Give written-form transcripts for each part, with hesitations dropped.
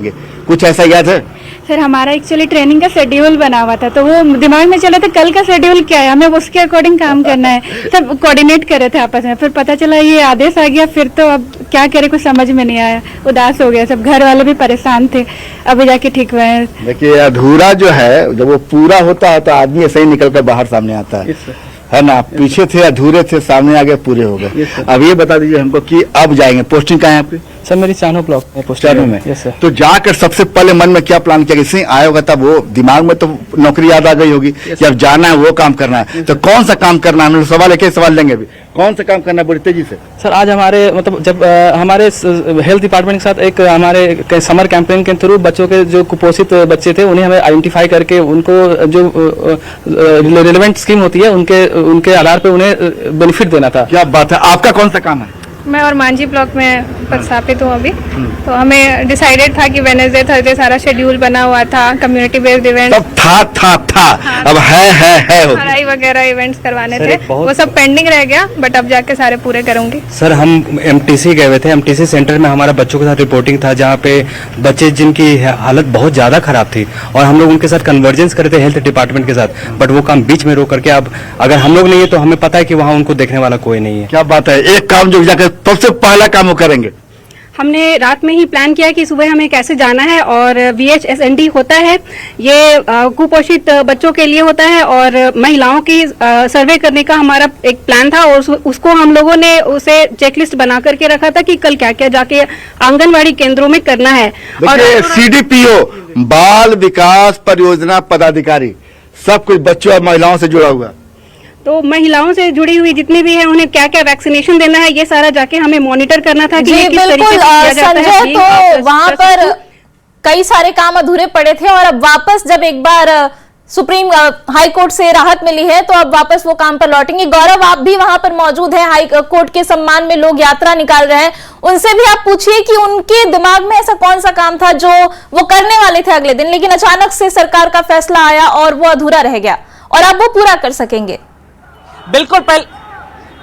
कुछ ऐसा याद है? सर हमारा एक्चुअली ट्रेनिंग का शेड्यूल बना हुआ था, तो वो दिमाग में चला था कल का शेड्यूल क्या है, हमें उसके अकॉर्डिंग काम करना है। सब कोऑर्डिनेट कर रहे थे आपस में, फिर पता चला ये आदेश आ गया, फिर तो अब क्या करें कुछ समझ में नहीं आया, उदास हो गया सब, घर वाले भी परेशान थे, अभी जाके ठीक हुए हैं। देखिए अधूरा जो है जब वो पूरा होता है तो आदमी ऐसे ही निकल कर बाहर सामने आता है ना। पीछे थे अधूरे थे, सामने आ गए पूरे हो गए। अब ये बता दीजिए हमको कि अब जाएंगे, पोस्टिंग कहाँ है आपकी? सर मेरी चानो ब्लॉक में चानो में। Yes sir. तो जाकर सबसे पहले मन में क्या प्लान किया? इससे आया होगा तब वो दिमाग में तो नौकरी याद आ गई होगी कि अब जाना है वो काम करना है। तो कौन सा काम करना है? हम लोग सवाल एक सवाल लेंगे अभी, कौन सा काम करना है बड़ी तेजी से? सर आज हमारे मतलब जब हमारे हेल्थ डिपार्टमेंट के साथ एक हमारे समर कैंपेन के थ्रू बच्चों के जो कुपोषित बच्चे थे उन्हें हमें आइडेंटिफाई करके उनको जो रिलेवेंट स्कीम होती है उनके आधार पे उन्हें बेनिफिट देना था। क्या बात है, आपका कौन सा काम है? मैं और मांझी ब्लॉक में पदस्थापित हूँ अभी, तो हमें डिसाइडेड था कि वेडनेसडे थर्सडे सारा शेड्यूल बना हुआ था, कम्युनिटी बेस्ड इवेंट सब था हाँ। अब है पढ़ाई वगैरह इवेंट्स करवाने थे, वो सब पेंडिंग रह गया, बट अब जाके सारे पूरे करूंगी। सर हम एमटीसी गए हुए थे, एमटीसी सेंटर में हमारा बच्चों के साथ रिपोर्टिंग था जहाँ पे बच्चे जिनकी हालत बहुत ज्यादा खराब थी और हम लोग उनके साथ कन्वर्जेंस करे थे हेल्थ डिपार्टमेंट के साथ, बट वो काम बीच में रोक करके अब अगर हम लोग नहीं है तो हमें पता है कि वहाँ उनको देखने वाला कोई नहीं है। क्या बात है, एक काम जो जाकर सबसे पहला काम वो करेंगे। हमने रात में ही प्लान किया कि सुबह हमें कैसे जाना है, और VHSND होता है, ये कुपोषित बच्चों के लिए होता है, और महिलाओं की सर्वे करने का हमारा एक प्लान था, और उसको हम लोगों ने उसे चेकलिस्ट बना करके रखा था कि कल क्या क्या जाके आंगनवाड़ी केंद्रों में करना है। और CDPO बाल विकास परियोजना पदाधिकारी सब कुछ बच्चों और महिलाओं से जुड़ा हुआ, तो महिलाओं से जुड़ी हुई जितनी भी है उन्हें क्या क्या वैक्सीनेशन देना है, ये सारा जाके हमें मॉनिटर करना था कि जी बिल्कुल संजय, तो वहाँ पर कई सारे काम अधूरे पड़े थे और अब वापस जब एक बार सुप्रीम हाई कोर्ट से राहत मिली है तो अब वापस वो काम पर लौटेंगे। गौरव आप भी वहां पर मौजूद हैं, हाई कोर्ट के सम्मान में लोग यात्रा निकाल रहे हैं, उनसे भी आप पूछिए कि उनके दिमाग में ऐसा कौन सा काम था जो वो करने वाले थे अगले दिन, लेकिन अचानक से सरकार का फैसला आया और वो अधूरा रह गया और अब वो पूरा कर सकेंगे। बिल्कुल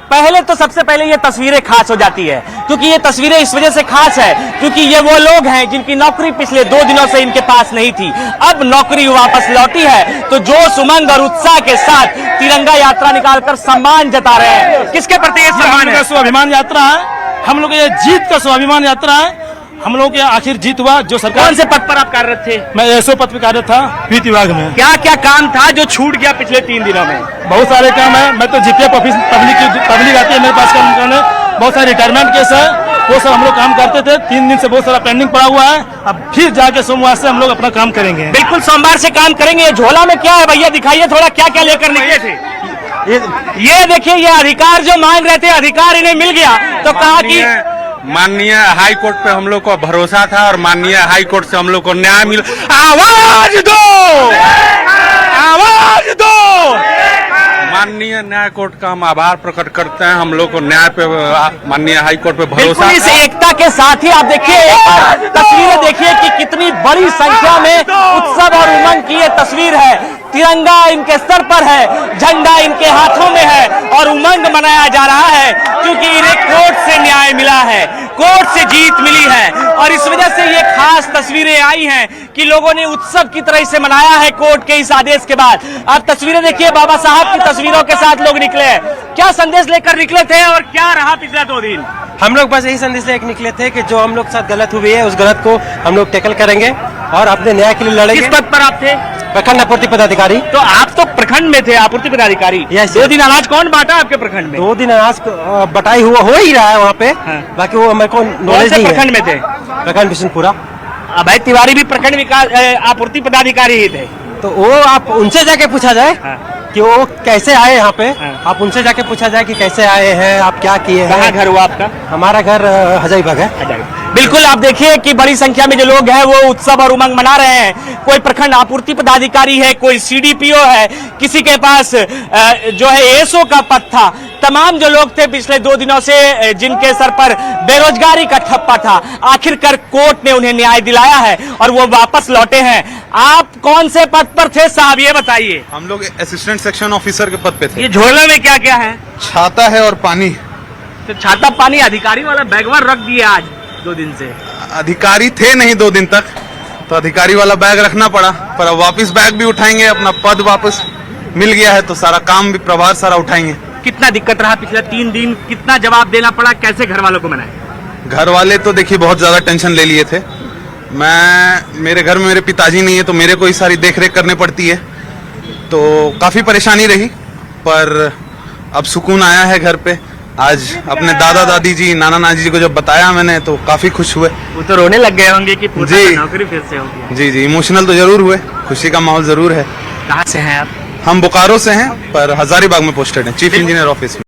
पहले तो सबसे पहले ये तस्वीरें खास हो जाती है, क्योंकि ये तस्वीरें इस वजह से खास है क्योंकि ये वो लोग हैं जिनकी नौकरी पिछले 2 दिनों से इनके पास नहीं थी, अब नौकरी वापस लौटी है, तो जोश उमंग और उत्साह के साथ तिरंगा यात्रा निकालकर सम्मान जता रहे हैं। किसके प्रति ये सम्मान है? स्वाभिमान यात्रा है, हम लोग ये जीत का स्वाभिमान यात्रा है, हम लोग के आखिर जीत हुआ। जो सरकार, कौन से पद पर आप कार्यरत थे? मैं एसओ पद पर कार्यरत था वित्त विभाग में। क्या क्या काम था जो छूट गया पिछले 3 दिनों में? बहुत सारे काम है, मैं तो जीपीएफ ऑफिस पब्लिक आती है मेरे पास काम करने, बहुत सारे रिटायरमेंट केस है, वो सब हम लोग काम करते थे। 3 दिन से बहुत सारा पेंडिंग पड़ा हुआ है, अब फिर जाके सोमवार से हम लोग अपना काम करेंगे। बिल्कुल सोमवार से काम करेंगे। झोला में क्या है भैया, दिखाइए थोड़ा, क्या क्या लेकर निकले थे? ये देखिए, ये अधिकार जो मांग रहे थे, अधिकार इन्हें मिल गया, तो कहा कि माननीय हाई कोर्ट पे हम लोग को भरोसा था और माननीय हाई कोर्ट से हम लोग को न्याय मिला। आवाज दो, आवाज दो। माननीय न्याय कोर्ट का हम आभार प्रकट करते हैं, हम लोग को न्याय पे माननीय हाई कोर्ट पे भरोसा। इस एकता के साथ ही आप देखिए, तस्वीरें देखिए कि कितनी बड़ी संख्या में उत्सव और उमंग की ये तस्वीर है। तिरंगा इनके सर पर है, झंडा इनके हाथों में है और उमंग मनाया जा रहा है क्योंकि इन्हें कोर्ट से न्याय मिला है, कोर्ट से जीत मिली है, और इस वजह से ये खास तस्वीरें आई हैं कि लोगों ने उत्सव की तरह से मनाया है कोर्ट के इस आदेश के बाद। आप तस्वीरें देखिए, बाबा साहब की तस्वीरों के साथ लोग निकले हैं। क्या संदेश लेकर निकले थे और क्या रहा पिछले 2 दिन? हम लोग बस यही संदेश लेकर निकले थे कि जो हम लोग के साथ गलत हुई है उस गलत को हम लोग टैकल करेंगे और अपने न्याय के लिए लड़ेंगे। किस पद पर आप थे? प्रखंड आपूर्ति पदाधिकारी। तो आप तो प्रखंड में थे, आपूर्ति पदाधिकारी। 2 दिन अनाज कौन बांटा आपके प्रखंड में? 2 दिन अनाज बटाई हो ही रहा है वहाँ पे। हाँ। बाकी वो मेरे को नॉलेज नहीं है। प्रखंड में थे? प्रखंड बिशनपुरा। अभय तिवारी भी प्रखंड विकास आपूर्ति पदाधिकारी ही थे, तो वो आप उनसे जाके पूछा जाए कि वो कैसे आए यहाँ पे। आप उनसे जाके पूछा जाए कि कैसे आए हैं, आप क्या किए हैं। कहाँ घर हुआ आपका? हमारा घर हजारीबाग है। बिल्कुल, आप देखिए कि बड़ी संख्या में जो लोग हैं वो उत्सव और उमंग मना रहे हैं। कोई प्रखंड आपूर्ति पदाधिकारी है, कोई CDPO है, किसी के पास जो है एसओ का पद था। तमाम जो लोग थे पिछले 2 दिनों से जिनके सर पर बेरोजगारी का ठप्पा था, आखिरकार कोर्ट ने उन्हें न्याय दिलाया है और वो वापस लौटे हैं। आप कौन से पद पर थे साहब, ये बताइए? हम लोग असिस्टेंट सेक्शन ऑफिसर के पद पे थे। ये झोले में क्या क्या है? छाता है और पानी। तो छाता पानी अधिकारी वाला बैगवर रख दिया आज 2 दिन से। अधिकारी थे नहीं 2 दिन तक, तो अधिकारी वाला बैग रखना पड़ा, पर अब वापस बैग भी उठाएंगे, अपना पद वापस मिल गया है तो सारा काम भी प्रभार सारा उठाएंगे। कितना दिक्कत रहा पिछले 3 दिन, कितना जवाब देना पड़ा, कैसे घर वालों को मनाए? घर वाले तो देखिए बहुत ज्यादा टेंशन ले लिए थे। मेरे घर में मेरे पिताजी नहीं है तो मेरे को ही सारी देखरेख करनी पड़ती है, तो काफी परेशानी रही, पर अब सुकून आया है घर पे। आज अपने दादा दादी जी, नाना नानी जी को जब बताया मैंने तो काफी खुश हुए। वो तो रोने लग गए होंगे कि पूरा जी। नौकरी फिर से होगी। जी जी, इमोशनल तो जरूर हुए, खुशी का माहौल जरूर है। कहाँ से हैं आप? हम बोकारो से हैं पर हजारीबाग में पोस्टेड हैं, चीफ इंजीनियर ऑफिस में।